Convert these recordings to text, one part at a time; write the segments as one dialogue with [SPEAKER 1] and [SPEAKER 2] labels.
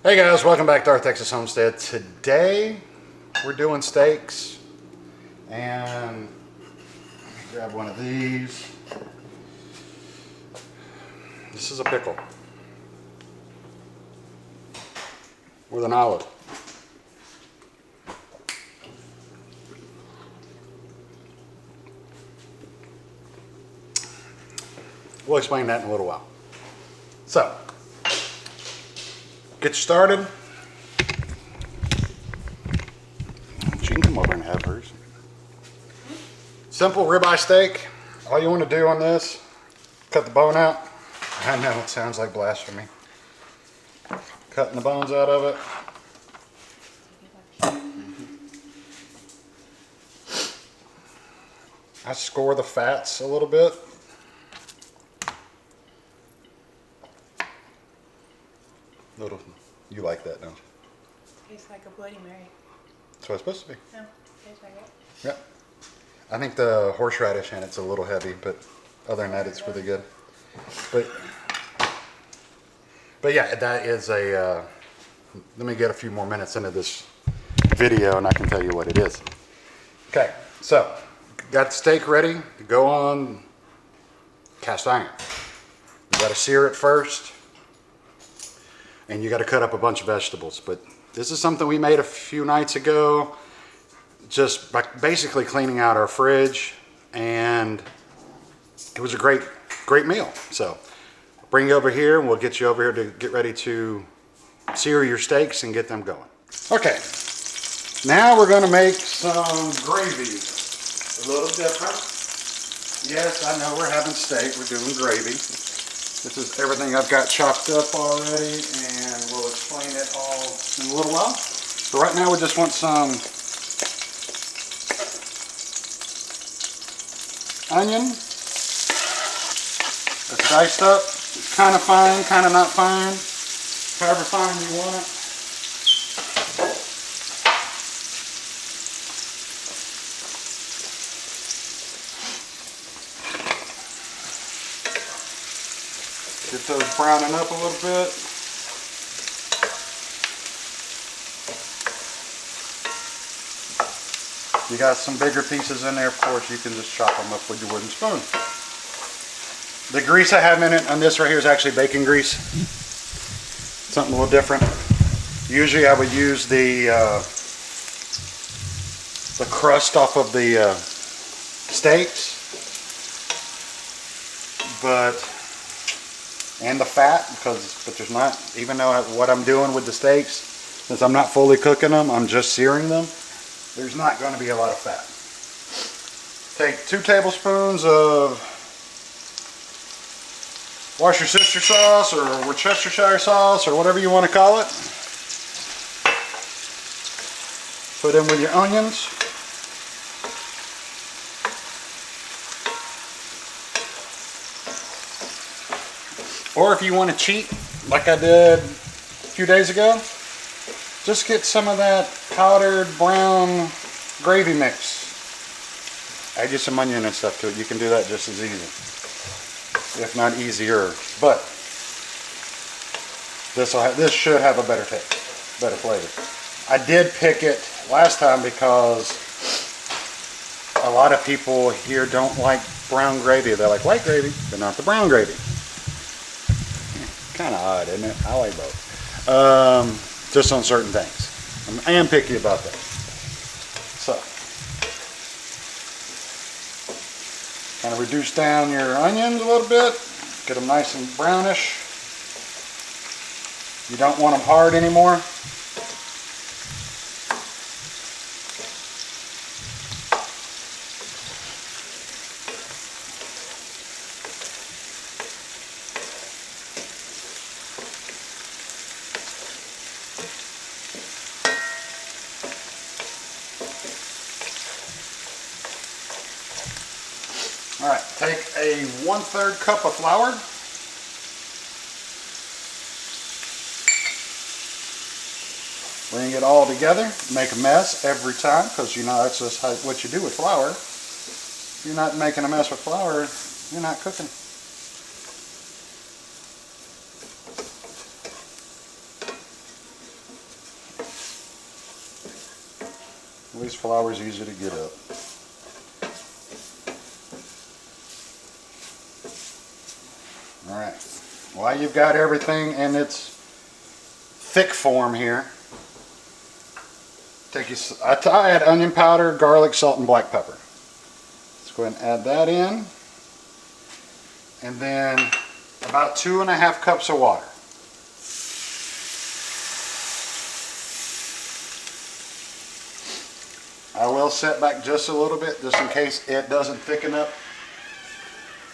[SPEAKER 1] Hey guys, welcome back to our Texas Homestead. Today we're doing steaks, and let me grab one of these. This is a pickle with an olive. We'll explain that in a little while. So, get you started. She can come over and have hers. Simple ribeye steak. All you want to do on this, cut the bone out. I know it sounds like blasphemy. Cutting the bones out of it. I score the fats a little bit. You like that, don't you?
[SPEAKER 2] Tastes like a Bloody Mary.
[SPEAKER 1] That's what it's supposed to be.
[SPEAKER 2] No, tastes like it.
[SPEAKER 1] Yep. I think the horseradish in it's a little heavy, but other than that, it's really good. But yeah, that is a. Let me get a few more minutes into this video, and I can tell you what it is. Okay, so got the steak ready to go on cast iron. You got to sear it first. And you got to cut up a bunch of vegetables. But this is something we made a few nights ago, just by basically cleaning out our fridge, and it was a great meal. So I'll bring you over here, and we'll get you over here to get ready to sear your steaks and get them going. Okay, now we're going to make some gravy. A little different. Yes, I know we're having steak. We're doing gravy. This is everything I've got chopped up already, and we'll explain it all in a little while. So right now we just want some onion. It's diced up, kind of fine, kind of not fine, however fine you want it. Get those browning up a little bit. You got some bigger pieces in there, of course, you can just chop them up with your wooden spoon. The grease I have in it on this right here is actually bacon grease. Something a little different. Usually I would use the crust off of the steaks, and the fat, but there's not, even though what I'm doing with the steaks, since I'm not fully cooking them, I'm just searing them, there's not going to be a lot of fat. Take 2 tablespoons of Worcestershire sauce or Worcestershire sauce or whatever you want to call it. Put in with your onions. Or if you want to cheat, like I did a few days ago, just get some of that powdered brown gravy mix. Add you some onion and stuff to it. You can do that just as easy, if not easier. But this should have a better taste, better flavor. I did pick it last time because a lot of people here don't like brown gravy. They like white gravy, but not the brown gravy. Kind of odd, isn't it? I like both. Just on certain things. I am picky about that. So, kind of reduce down your onions a little bit. Get them nice and brownish. You don't want them hard anymore. All right, take a 1/3 cup of flour. Bring it all together. Make a mess every time, because you know that's just what you do with flour. If you're not making a mess with flour, you're not cooking. At least flour's easy to get up. Alright, while you've got everything in its thick form here, I add onion powder, garlic, salt, and black pepper. Let's go ahead and add that in. And then about 2.5 cups of water. I will set back just a little bit, just in case it doesn't thicken up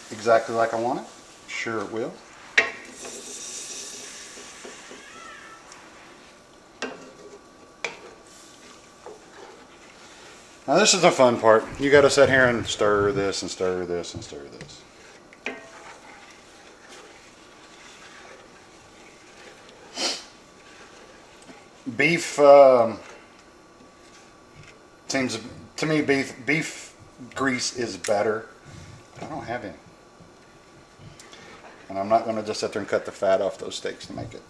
[SPEAKER 1] exactly like I want it. Sure it will. Now this is the fun part. You got to sit here and stir this and stir this and stir this. Beef seems to me beef grease is better. But I don't have any. And I'm not going to just sit there and cut the fat off those steaks to make it.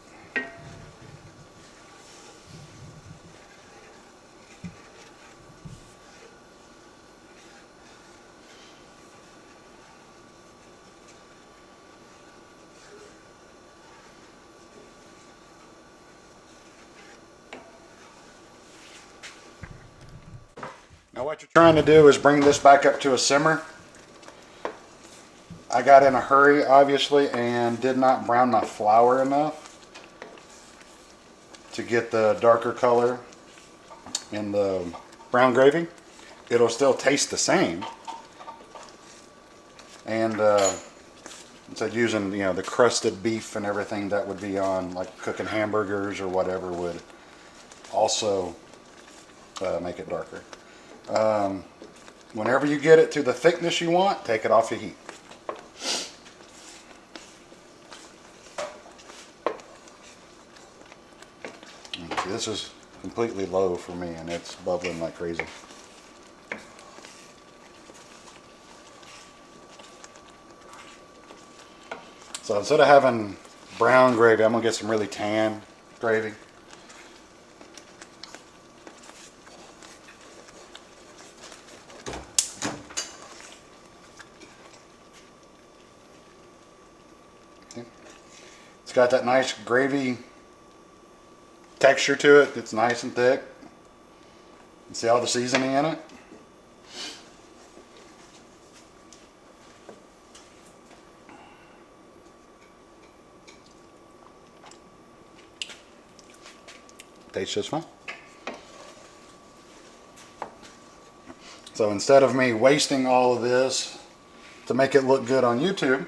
[SPEAKER 1] Now what you're trying to do is bring this back up to a simmer. I got in a hurry, obviously, and did not brown my flour enough to get the darker color in the brown gravy. It'll still taste the same. And instead of using, the crusted beef and everything that would be on, like cooking hamburgers or whatever, would also make it darker. Whenever you get it to the thickness you want, take it off the heat. See, this is completely low for me and it's bubbling like crazy. So instead of having brown gravy, I'm going to get some really tan gravy. It's got that nice gravy texture to it. It's nice and thick. You see all the seasoning in it? Tastes just fine. So instead of me wasting all of this to make it look good on YouTube,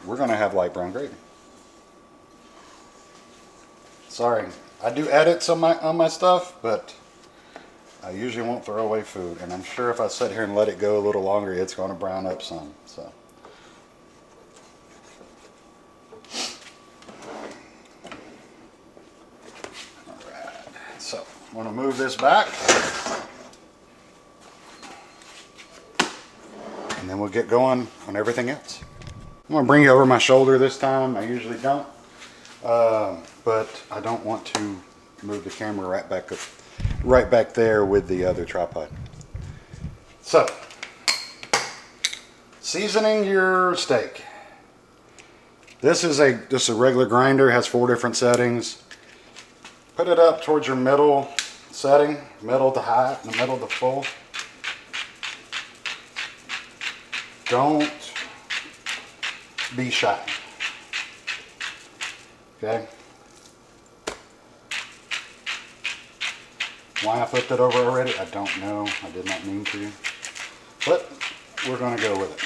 [SPEAKER 1] we're going to have light brown gravy. Sorry, I do edits on my stuff, but I usually won't throw away food, and I'm sure if I sit here and let it go a little longer, it's going to brown up some. So. Alright, so I'm going to move this back, and then we'll get going on everything else. I'm going to bring you over my shoulder this time. I usually don't, but I don't want to move the camera right back there with the other tripod. So, seasoning your steak. This is just a regular grinder. It has 4 different settings. Put it up towards your middle setting, middle to high, and the middle to full. Don't be shy. Okay? Why I flipped it over already, I don't know. I did not mean to. But we're going to go with it.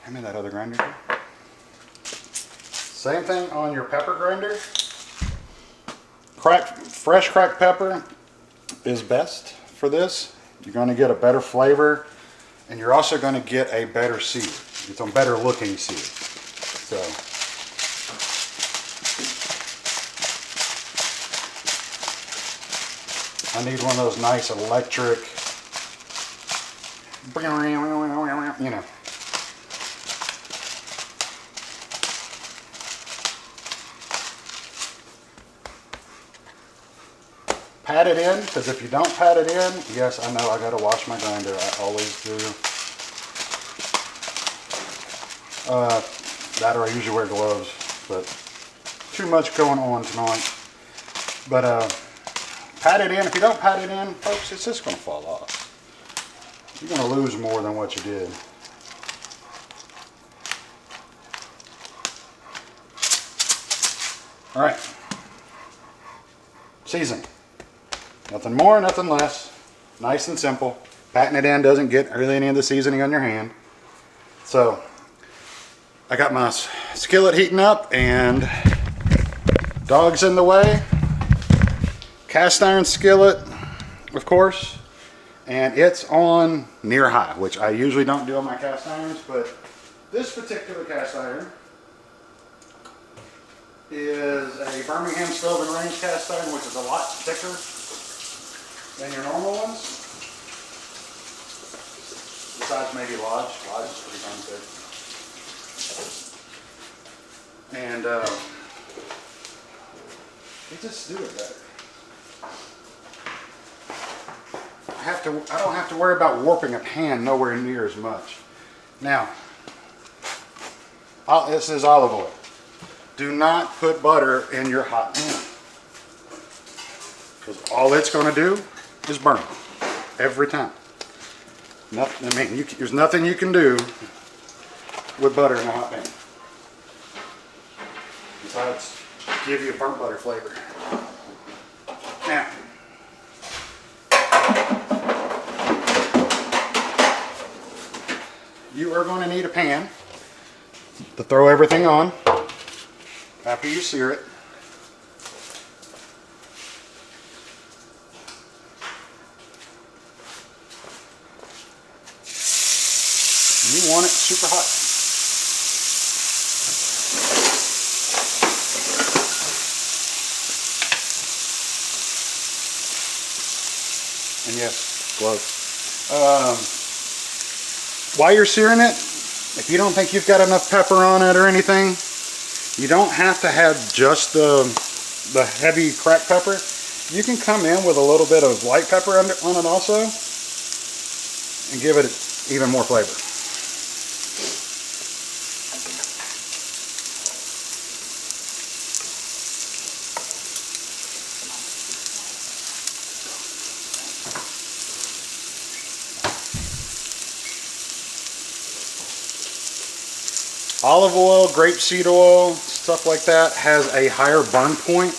[SPEAKER 1] Hand me that other grinder. Same thing on your pepper grinder. Fresh cracked pepper is best for this. You're going to get a better flavor, and you're also going to get a better seed. It's a better looking seed. So, I need one of those nice electric, pat it in, because if you don't pat it in, yes, I know I gotta wash my grinder. I always do. That or I usually wear gloves, but too much going on tonight. But pat it in. If you don't pat it in, folks, it's just gonna fall off. You're gonna lose more than what you did. All right. Season. Nothing more, nothing less. Nice and simple. Patting it in doesn't get really any of the seasoning on your hand. So I got my skillet heating up and dog's in the way. Cast iron skillet, of course, and it's on near high, which I usually don't do on my cast irons, but this particular cast iron is a Birmingham stove and range cast iron, which is a lot thicker than your normal ones. Besides maybe Lodge. Lodge is pretty darn thick. And they just do it better. I don't have to worry about warping a pan nowhere near as much. Now, this is olive oil. Do not put butter in your hot pan, because all it's going to do is burn every time. Nothing, I mean, there's nothing you can do with butter in a hot pan besides give you a burnt butter flavor. Now, you are going to need a pan to throw everything on after you sear it. You want it super hot. And yes, gloves. While you're searing it, if you don't think you've got enough pepper on it or anything, you don't have to have just the heavy cracked pepper. You can come in with a little bit of light pepper on it also and give it even more flavor. Olive oil, grapeseed oil, stuff like that has a higher burn point,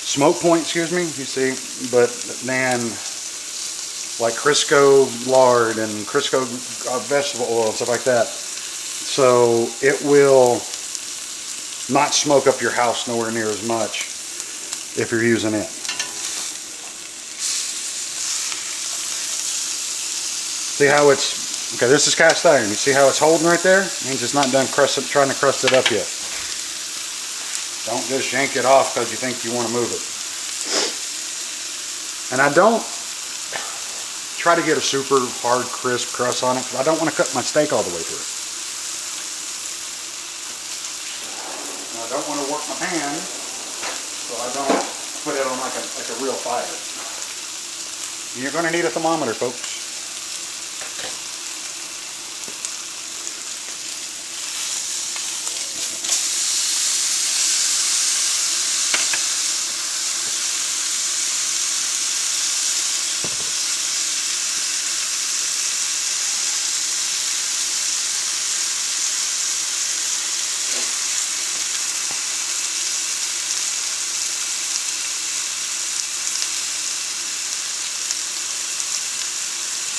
[SPEAKER 1] smoke point, excuse me, you see, but than like Crisco lard and Crisco vegetable oil and stuff like that. So it will not smoke up your house nowhere near as much if you're using it. See how it's, okay, this is cast iron. You see how it's holding right there? It means it's not done trying to crust it up yet. Don't just yank it off because you think you want to move it. And I don't try to get a super hard, crisp crust on it because I don't want to cut my steak all the way through. And I don't want to work my pan so I don't put it on like a real fire. You're going to need a thermometer, folks.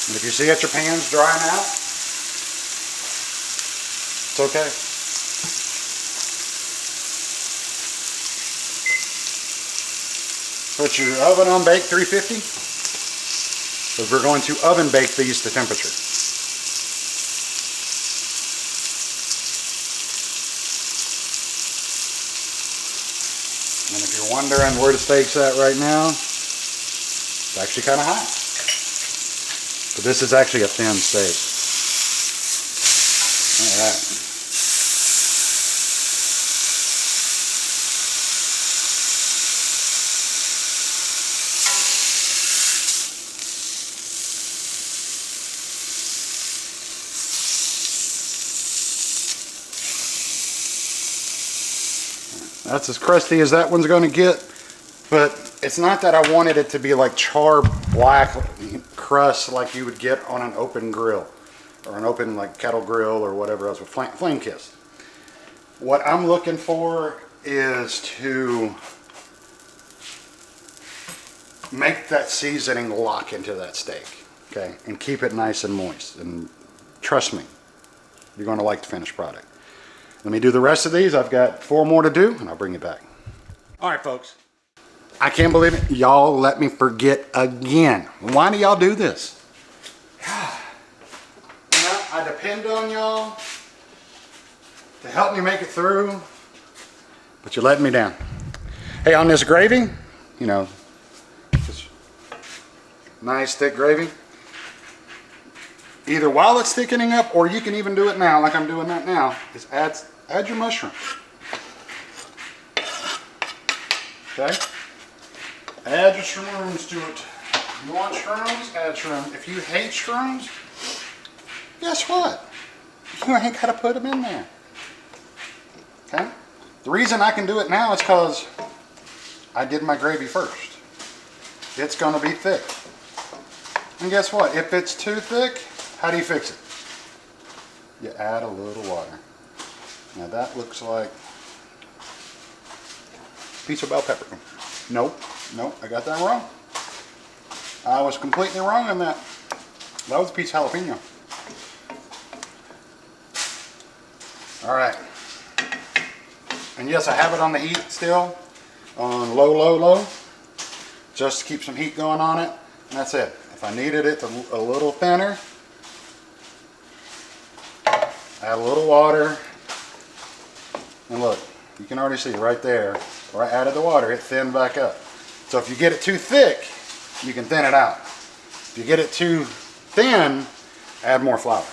[SPEAKER 1] And if you see that your pan's drying out, it's okay. Put your oven on bake 350, because we're going to oven bake these to temperature. And if you're wondering where the steak's at right now, it's actually kind of high. But this is actually a thin steak. All right. That's as crusty as that one's gonna get. But it's not that I wanted it to be like char black crust like you would get on an open grill or an open like kettle grill or whatever else with flame kiss. What I'm looking for is to make that seasoning lock into that steak, okay, and keep it nice and moist. And trust me, you're going to like the finished product. Let me do the rest of these. I've got 4 more to do, and I'll bring you back. All right, folks. I can't believe it. Y'all let me forget again. Why do y'all do this? You know, I depend on y'all to help me make it through, but you're letting me down. Hey, on this gravy, you know, just nice thick gravy. Either while it's thickening up, or you can even do it now, like I'm doing that now, is add your mushroom. Okay? Add your shrooms to it. You want shrooms? Add shrooms. If you hate shrooms, guess what? You ain't got to put them in there. Okay? The reason I can do it now is because I did my gravy first. It's going to be thick. And guess what? If it's too thick, how do you fix it? You add a little water. Now that looks like a piece of bell pepper. Nope, I got that wrong. I was completely wrong on that. That was a piece of jalapeno. All right. And yes, I have it on the heat still, on low, just to keep some heat going on it. And that's it. If I needed it a little thinner, add a little water. And look, you can already see right there, where I added the water, it thinned back up. So if you get it too thick, you can thin it out. If you get it too thin, add more flour.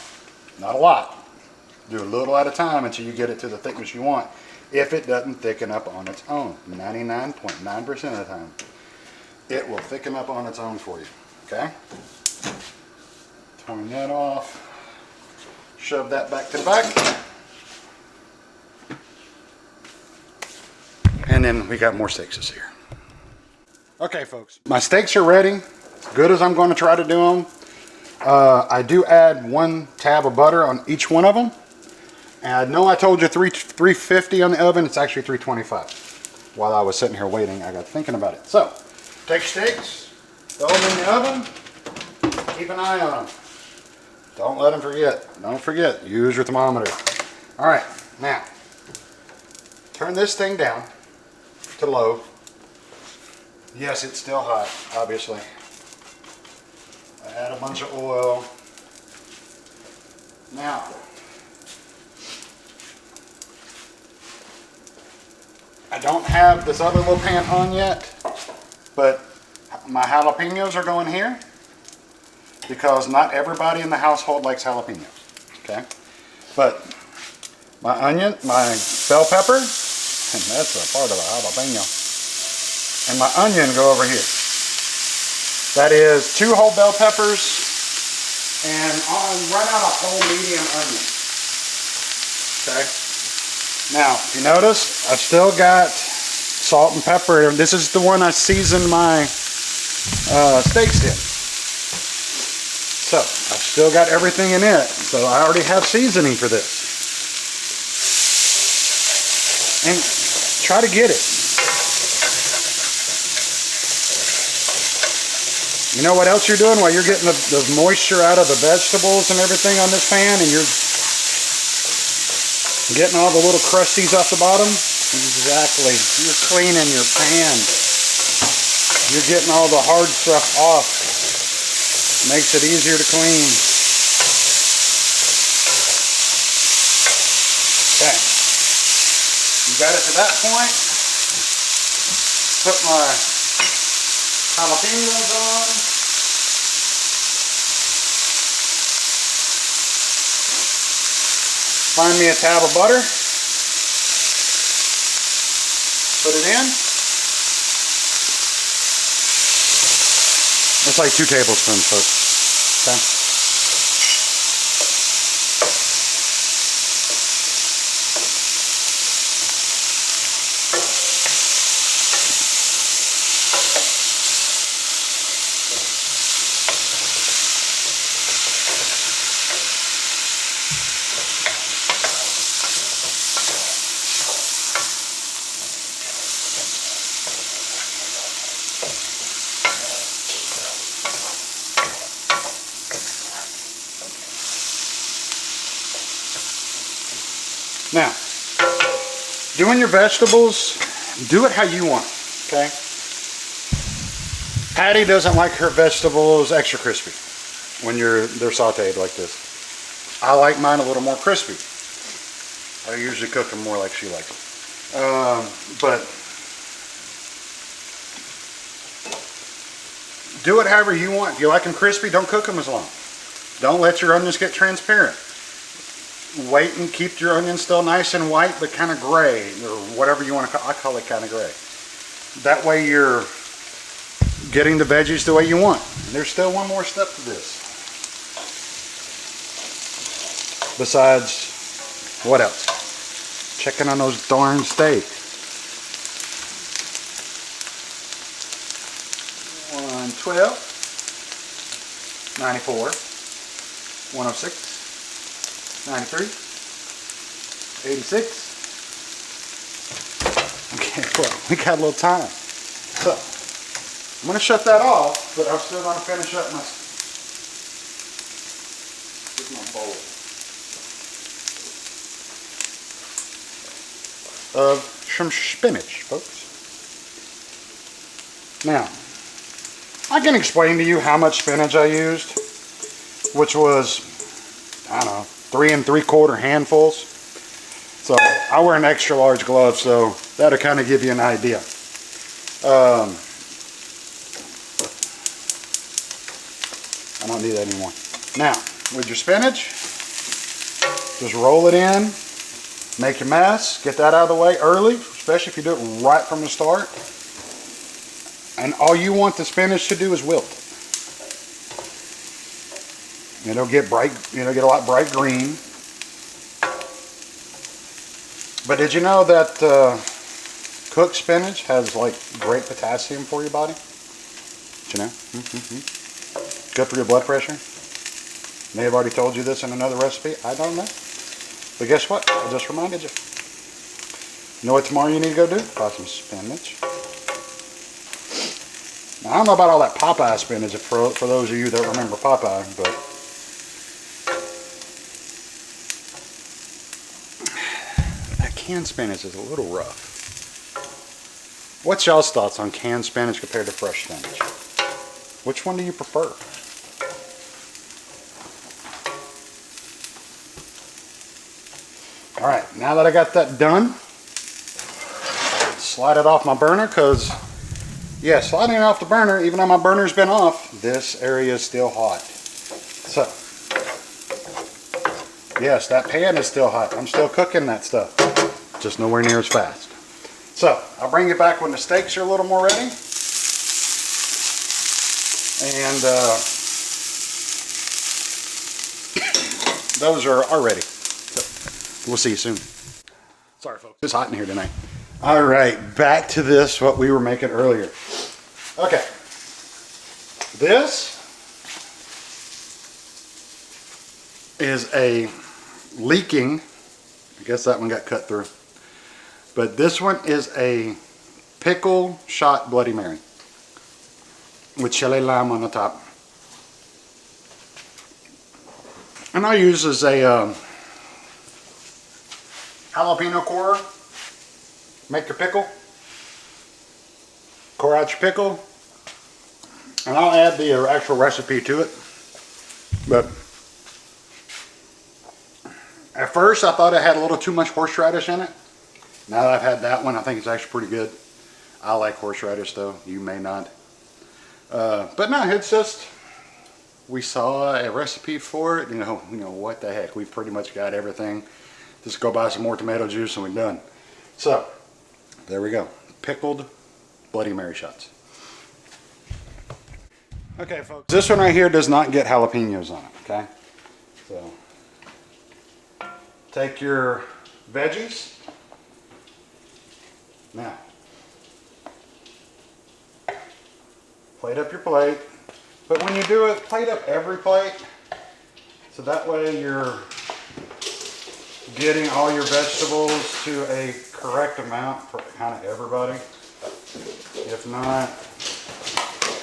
[SPEAKER 1] Not a lot. Do a little at a time until you get it to the thickness you want. If it doesn't thicken up on its own, 99.9% of the time, it will thicken up on its own for you. Okay? Turn that off. Shove that back to the back. And then we got more steaks this year. Okay, folks, my steaks are ready. As good as I'm going to try to do them. I do add 1 tab of butter on each one of them. And I know I told you 350 on the oven. It's actually 325. While I was sitting here waiting, I got thinking about it. So, take steaks, throw them in the oven. Keep an eye on them. Don't let them forget. Don't forget. Use your thermometer. All right, now turn this thing down to low. Yes, it's still hot, obviously. Add a bunch of oil. Now, I don't have this other little pan on yet, but my jalapenos are going here because not everybody in the household likes jalapenos, okay? But my onion, my bell pepper, and that's a part of a jalapeno, and my onion go over here. That is 2 whole bell peppers and right on a whole medium onion, okay? Now, if you notice, I've still got salt and pepper. This is the one I seasoned my steaks in. So, I've still got everything in it. So, I already have seasoning for this. And try to get it. You know what else you're doing while you're getting the moisture out of the vegetables and everything on this pan, and you're getting all the little crusties off the bottom? Exactly. You're cleaning your pan. You're getting all the hard stuff off. Makes it easier to clean. Okay. You got it to that point. Put my jalapenos on. Find me a tab of butter. Put it in. It's like 2 tablespoons, folks. Okay. doing your vegetables, do it how you want, okay? Patty doesn't like her vegetables extra crispy when they're sauteed like this. I like mine a little more crispy. I usually cook them more like she likes them. But do it however you want. If you like them crispy, don't cook them as long. Don't let your onions get transparent. Wait and keep your onions still nice and white, but kind of gray, or whatever you want to call it. I call it kind of gray. That way you're getting the veggies the way you want. And there's still one more step to this. Besides, what else? Checking on those darn steaks. 112, 94, 106. 93, 86. Okay, well, we got a little time. So, I'm going to shut that off, but I'm still going to finish up my bowl of some spinach, folks. Now, I can explain to you how much spinach I used, which was, I don't know, 3 3/4 handfuls. So I wear an extra large glove, so that'll kind of give you an idea. I don't need that anymore. Now, with your spinach, just roll it in, make your mess, get that out of the way early, especially if you do it right from the start. And all you want the spinach to do is wilt. It'll get bright, get a lot bright green. But did you know that cooked spinach has like great potassium for your body? Did you know? Good for your blood pressure. May have already told you this in another recipe. I don't know. But guess what? I just reminded you. You know what tomorrow you need to go do? Buy some spinach. Now, I don't know about all that Popeye spinach for those of you that remember Popeye, but canned spinach is a little rough. What's y'all's thoughts on canned spinach compared to fresh spinach? Which one do you prefer? Alright, now that I got that done, slide it off my burner, because, yeah, sliding it off the burner, even though my burner's been off, this area is still hot. So, yes, that pan is still hot. I'm still cooking that stuff. Just nowhere near as fast. So, I'll bring it back when the steaks are a little more ready. And those are ready. So, we'll see you soon. Sorry, folks. It's hot in here tonight. All right, back to this, what we were making earlier. Okay. This is a leaking. I guess that one got cut through. But this one is a pickle shot Bloody Mary with chili lime on the top. And I use as a jalapeno core. Make your pickle. Core out your pickle. And I'll add the actual recipe to it. But at first I thought it had a little too much horseradish in it. Now that I've had that one, I think it's actually pretty good. I like horseradish though, you may not. But no, it's just, we saw a recipe for it, you know what the heck, we've pretty much got everything. Just go buy some more tomato juice and we're done. So, there we go, pickled Bloody Mary shots. Okay folks, this one right here does not get jalapenos on it, okay? So, take your veggies. Now, plate up your plate, but when you do it, plate up every plate, so that way you're getting all your vegetables to a correct amount for kind of everybody. If not,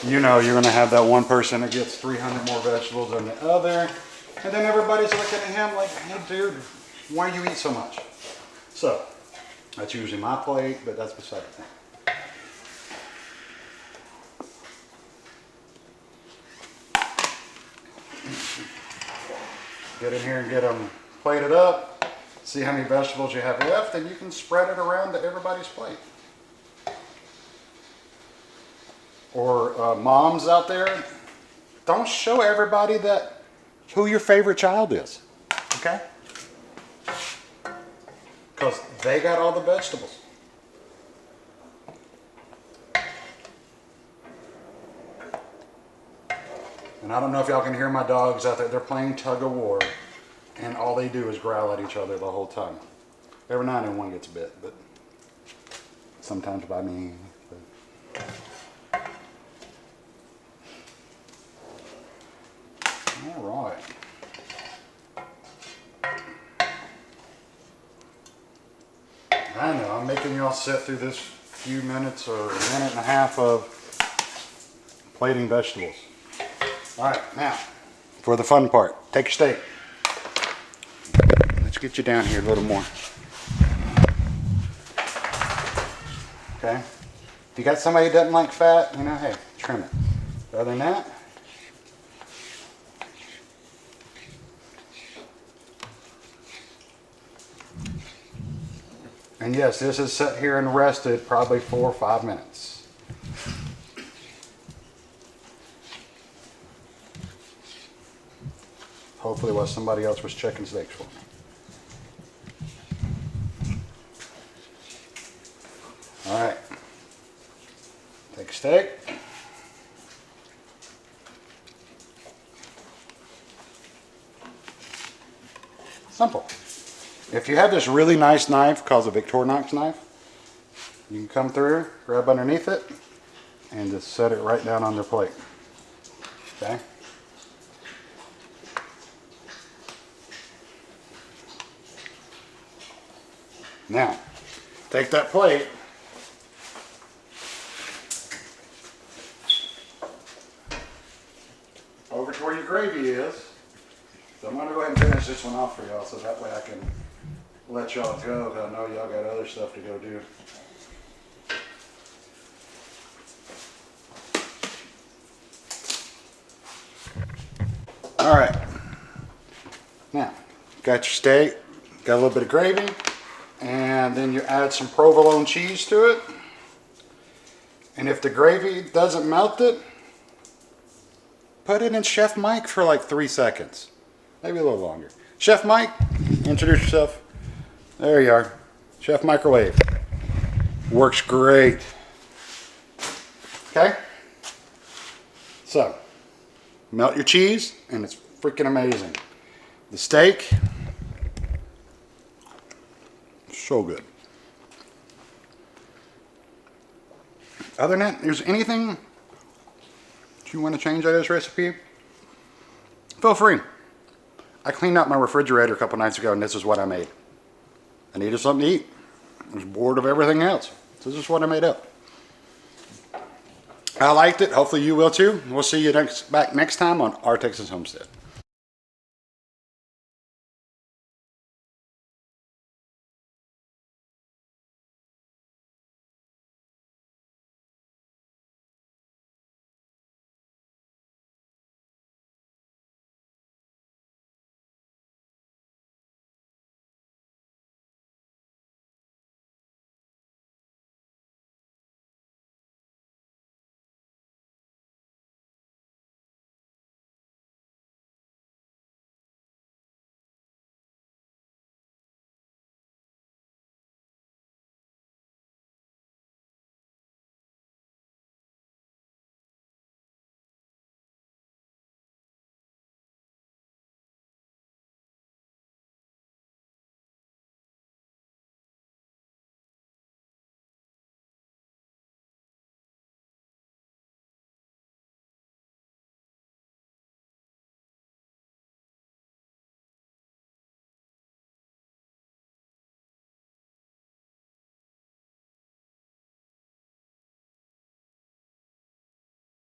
[SPEAKER 1] you're going to have that one person that gets 300 more vegetables than the other, and then everybody's looking at him like, hey dude, why do you eat so much? So, That's usually my plate, but that's beside the thing. Get in here and get them plated up. See how many vegetables you have left, and you can spread it around to everybody's plate. Or moms out there, don't show everybody that who your favorite child is, okay? Because they got all the vegetables. And I don't know if y'all can hear my dogs out there. They're playing tug of war, and all they do is growl at each other the whole time. Every now and then one gets bit, but sometimes by me. But. All right. I know, I'm making y'all sit through this few minutes or a minute and a half of plating vegetables. All right, now, for the fun part, take your steak. Let's get you down here a little more. Okay? If you got somebody who doesn't like fat, you know, hey, trim it. Other than that, and yes, this is set here and rested probably 4 or 5 minutes. Hopefully while somebody else was checking steaks for me. All right. Take a steak. Simple. If you have this really nice knife called a Victorinox knife, you can come through, grab underneath it, and just set it right down on their plate. Okay? Now, take that plate, over to where your gravy is. So I'm going to go ahead and finish this one off for y'all so that way I can let y'all go, because I know y'all got other stuff to go do. All right. Now, got your steak, got a little bit of gravy, and then you add some provolone cheese to it. And if the gravy doesn't melt it, put it in Chef Mike for like 3 seconds. Maybe a little longer. Chef Mike, introduce yourself. There you are. Chef Microwave. Works great. Okay? So, melt your cheese, and it's freaking amazing. The steak, so good. Other than that, if there's anything that you want to change out of this recipe, feel free. I cleaned out my refrigerator a couple nights ago, and this is what I made. I needed something to eat. I was bored of everything else. So this is what I made up. I liked it. Hopefully you will too. We'll see you back next time on Our Texas Homestead.